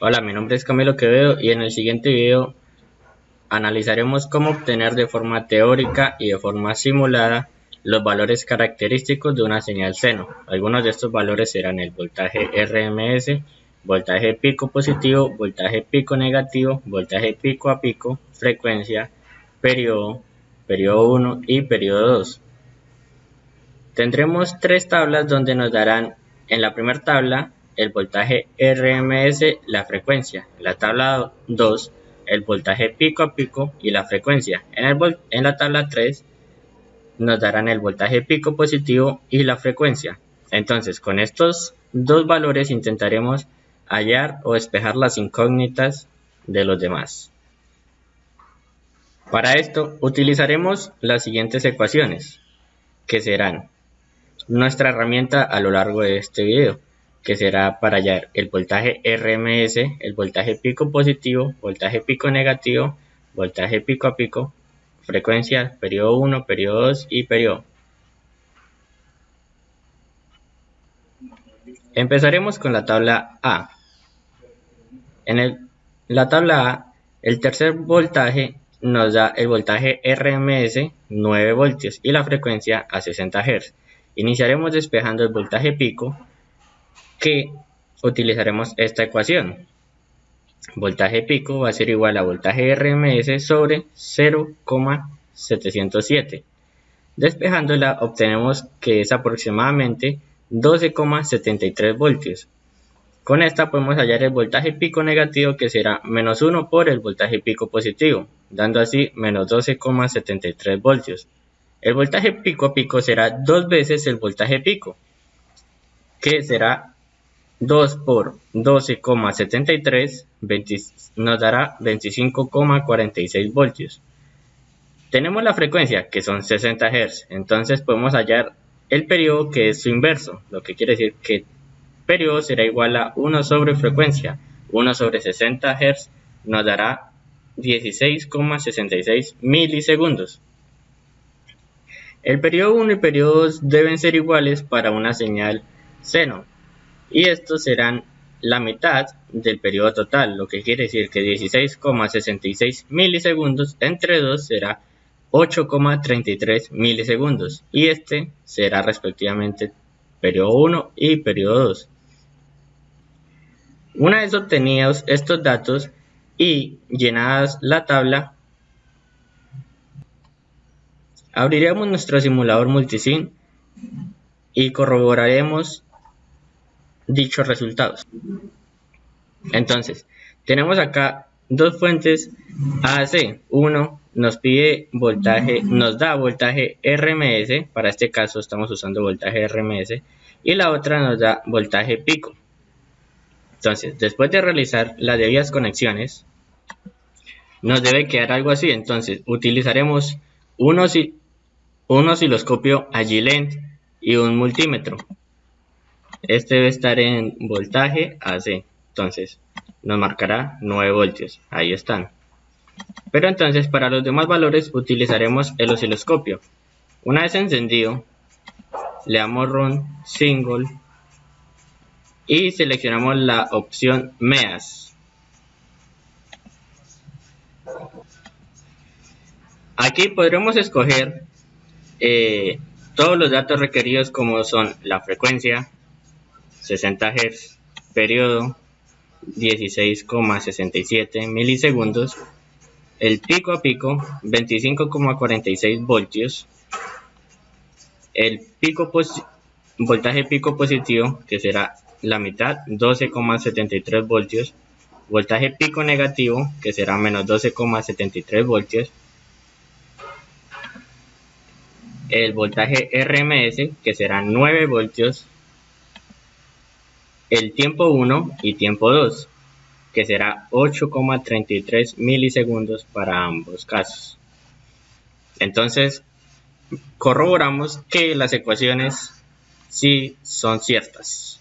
Hola, mi nombre es Camilo Quevedo y en el siguiente video analizaremos cómo obtener de forma teórica y de forma simulada los valores característicos de una señal seno. Algunos de estos valores serán el voltaje RMS, voltaje pico positivo, voltaje pico negativo, voltaje pico a pico, frecuencia, periodo, periodo 1 y periodo 2. Tendremos tres tablas donde nos darán en la primera tabla el voltaje RMS, la frecuencia. En la tabla 2, el voltaje pico a pico y la frecuencia. En la tabla 3 nos darán el voltaje pico positivo y la frecuencia. Entonces, con estos dos valores intentaremos hallar o despejar las incógnitas de los demás. Para esto utilizaremos las siguientes ecuaciones, que serán nuestra herramienta a lo largo de este video, que será para hallar el voltaje RMS, el voltaje pico positivo, voltaje pico negativo, voltaje pico a pico, frecuencia, periodo 1, periodo 2 y periodo. Empezaremos con la tabla A. En la tabla A, el tercer voltaje nos da el voltaje RMS 9 voltios y la frecuencia a 60 Hz. Iniciaremos despejando el voltaje pico, que utilizaremos esta ecuación. Voltaje pico va a ser igual a voltaje RMS sobre 0,707. Despejándola obtenemos que es aproximadamente 12,73 voltios. Con esta podemos hallar el voltaje pico negativo, que será menos 1 por el voltaje pico positivo, dando así menos 12,73 voltios. El voltaje pico a pico será dos veces el voltaje pico, que será 2 por 12,73 nos dará 25,46 voltios. Tenemos la frecuencia, que son 60 Hz, entonces podemos hallar el periodo, que es su inverso, lo que quiere decir que periodo será igual a 1 sobre frecuencia. 1 sobre 60 Hz nos dará 16,66 milisegundos. El periodo 1 y periodo 2 deben ser iguales para una señal seno, y estos serán la mitad del periodo total, lo que quiere decir que 16,66 milisegundos entre 2 será 8,33 milisegundos, y este será respectivamente periodo 1 y periodo 2. Una vez obtenidos estos datos y llenadas la tabla, abriremos nuestro simulador multisim y corroboraremos dichos resultados. Entonces, tenemos acá dos fuentes AC. Uno nos pide voltaje, nos da voltaje RMS, para este caso estamos usando voltaje RMS, y la otra nos da voltaje pico. Entonces, después de realizar las debidas conexiones, nos debe quedar algo así. Entonces, utilizaremos un osciloscopio Agilent y un multímetro. Este debe estar en voltaje AC, entonces nos marcará 9 voltios, ahí están. Pero entonces para los demás valores utilizaremos el osciloscopio. Una vez encendido, le damos Run Single y seleccionamos la opción MEAS. Aquí podremos escoger todos los datos requeridos, como son la frecuencia 60 Hz, periodo 16,67 milisegundos, el pico a pico 25,46 voltios, el voltaje pico positivo, que será la mitad, 12,73 voltios, voltaje pico negativo, que será menos 12,73 voltios, el voltaje RMS, que será 9 voltios, el tiempo 1 y tiempo 2, que será 8,33 milisegundos para ambos casos. Entonces, corroboramos que las ecuaciones sí son ciertas.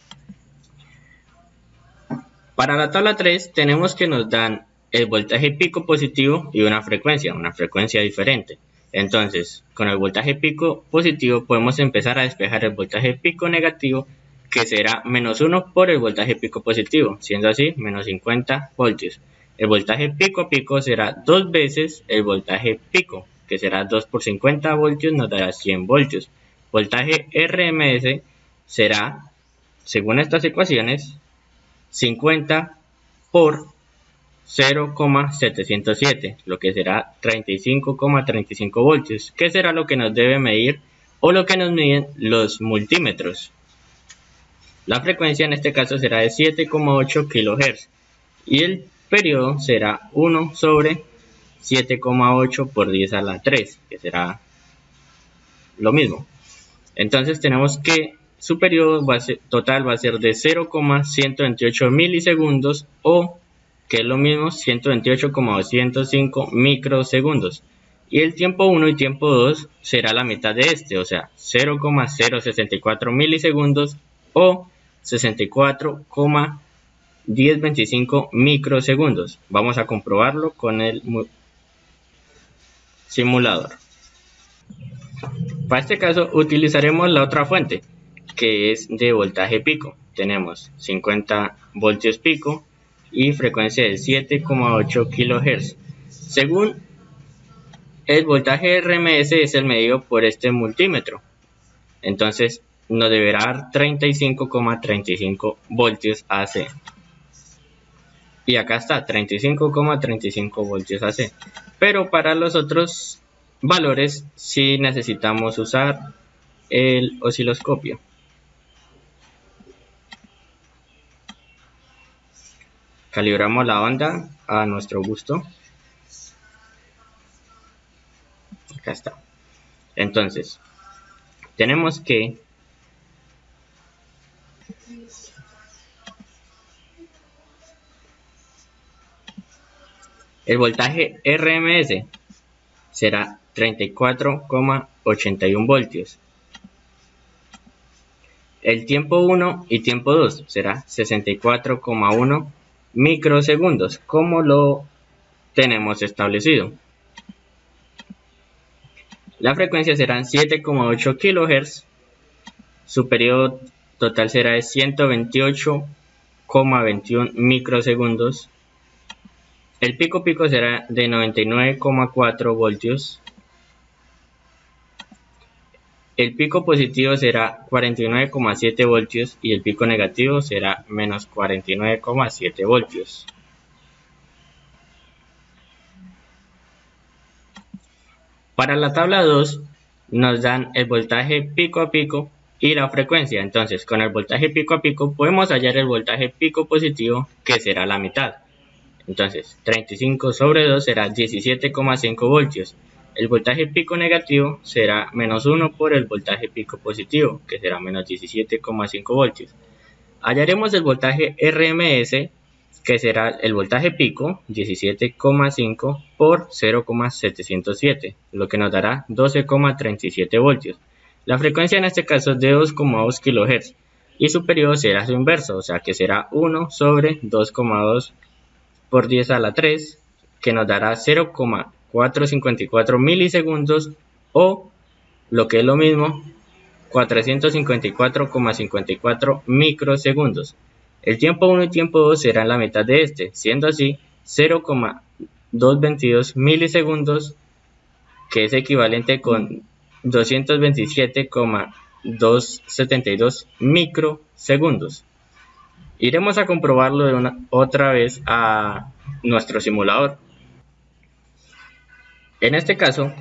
Para la tabla 3 tenemos que nos dan el voltaje pico positivo y una frecuencia diferente. Entonces, con el voltaje pico positivo podemos empezar a despejar el voltaje pico negativo, que será menos 1 por el voltaje pico positivo, siendo así menos 50 voltios. El voltaje pico a pico será 2 veces el voltaje pico, que será 2 por 50 voltios, nos dará 100 voltios. Voltaje RMS será, según estas ecuaciones, 50 por 0,707, lo que será 35,35 voltios, que será lo que nos debe medir o lo que nos miden los multímetros. La frecuencia en este caso será de 7,8 kHz y el periodo será 1 sobre 7,8 por 10 a la 3, que será lo mismo. Entonces tenemos que su periodo total va a ser de 0,128 milisegundos o, que es lo mismo, 128,205 microsegundos. Y el tiempo 1 y tiempo 2 será la mitad de este, o sea, 0,064 milisegundos o 64,1025 microsegundos. Vamos a comprobarlo con el simulador. Para este caso utilizaremos la otra fuente, que es de voltaje pico. Tenemos 50 voltios pico y frecuencia de 7,8 kHz. Según el voltaje RMS es el medido por este multímetro. Entonces nos deberá dar 35,35 voltios AC. Y acá está, 35,35 voltios AC. Pero para los otros valores sí necesitamos usar el osciloscopio. Calibramos la onda a nuestro gusto. Acá está. Entonces, tenemos que el voltaje RMS será 34,81 voltios. El tiempo 1 y tiempo 2 será 64,1 microsegundos, como lo tenemos establecido. La frecuencia serán 7,8 kHz. Su periodo total será de 128,21 microsegundos. El pico será de 99,4 voltios. El pico positivo será 49,7 voltios y el pico negativo será menos 49,7 voltios. Para la tabla 2 nos dan el voltaje pico a pico y la frecuencia. Entonces, con el voltaje pico a pico podemos hallar el voltaje pico positivo, que será la mitad. Entonces, 35 sobre 2 será 17,5 voltios. El voltaje pico negativo será menos 1 por el voltaje pico positivo, que será menos 17,5 voltios. Hallaremos el voltaje RMS, que será el voltaje pico, 17,5 por 0,707, lo que nos dará 12,37 voltios. La frecuencia en este caso es de 2,2 kHz y su periodo será su inverso, o sea que será 1 sobre 2,2 por 10 a la 3, que nos dará 0,454 milisegundos o, lo que es lo mismo, 454,54 microsegundos. El tiempo 1 y tiempo 2 serán la mitad de este, siendo así 0,222 milisegundos, que es equivalente con 227,272 microsegundos. Iremos a comprobarlo otra vez a nuestro simulador. En este caso,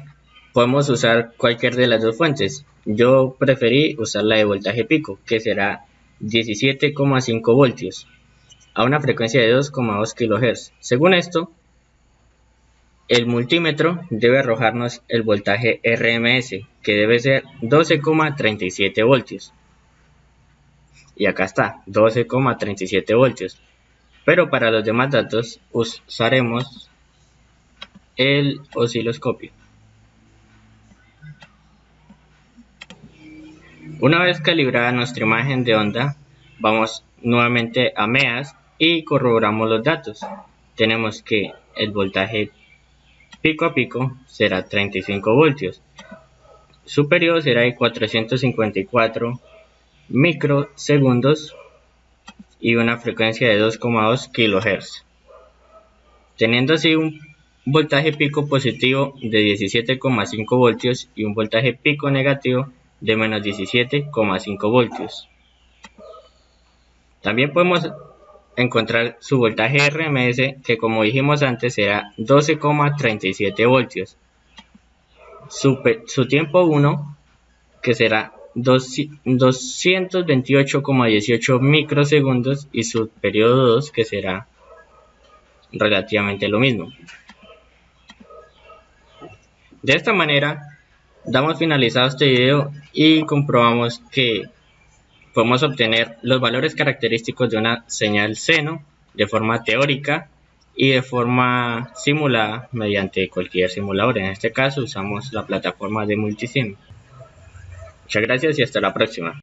podemos usar cualquier de las dos fuentes. Yo preferí usar la de voltaje pico, que será 17,5 voltios, a una frecuencia de 2,2 kHz. Según esto, el multímetro debe arrojarnos el voltaje RMS, que debe ser 12,37 voltios. Y acá está, 12,37 voltios. Pero para los demás datos usaremos el osciloscopio. Una vez calibrada nuestra imagen de onda, vamos nuevamente a MEAS y corroboramos los datos. Tenemos que el voltaje pico a pico será 35 voltios. Su periodo será de 454 microsegundos y una frecuencia de 2,2 kHz, teniendo así un voltaje pico positivo de 17,5 voltios y un voltaje pico negativo de menos 17,5 voltios. También podemos encontrar su voltaje RMS, que como dijimos antes será 12,37 voltios, su tiempo 1, que será 228,18 microsegundos, y su periodo 2, que será relativamente lo mismo. De esta manera damos finalizado este video y comprobamos que podemos obtener los valores característicos de una señal seno de forma teórica y de forma simulada mediante cualquier simulador. En este caso usamos la plataforma de Multisim. Muchas gracias y hasta la próxima.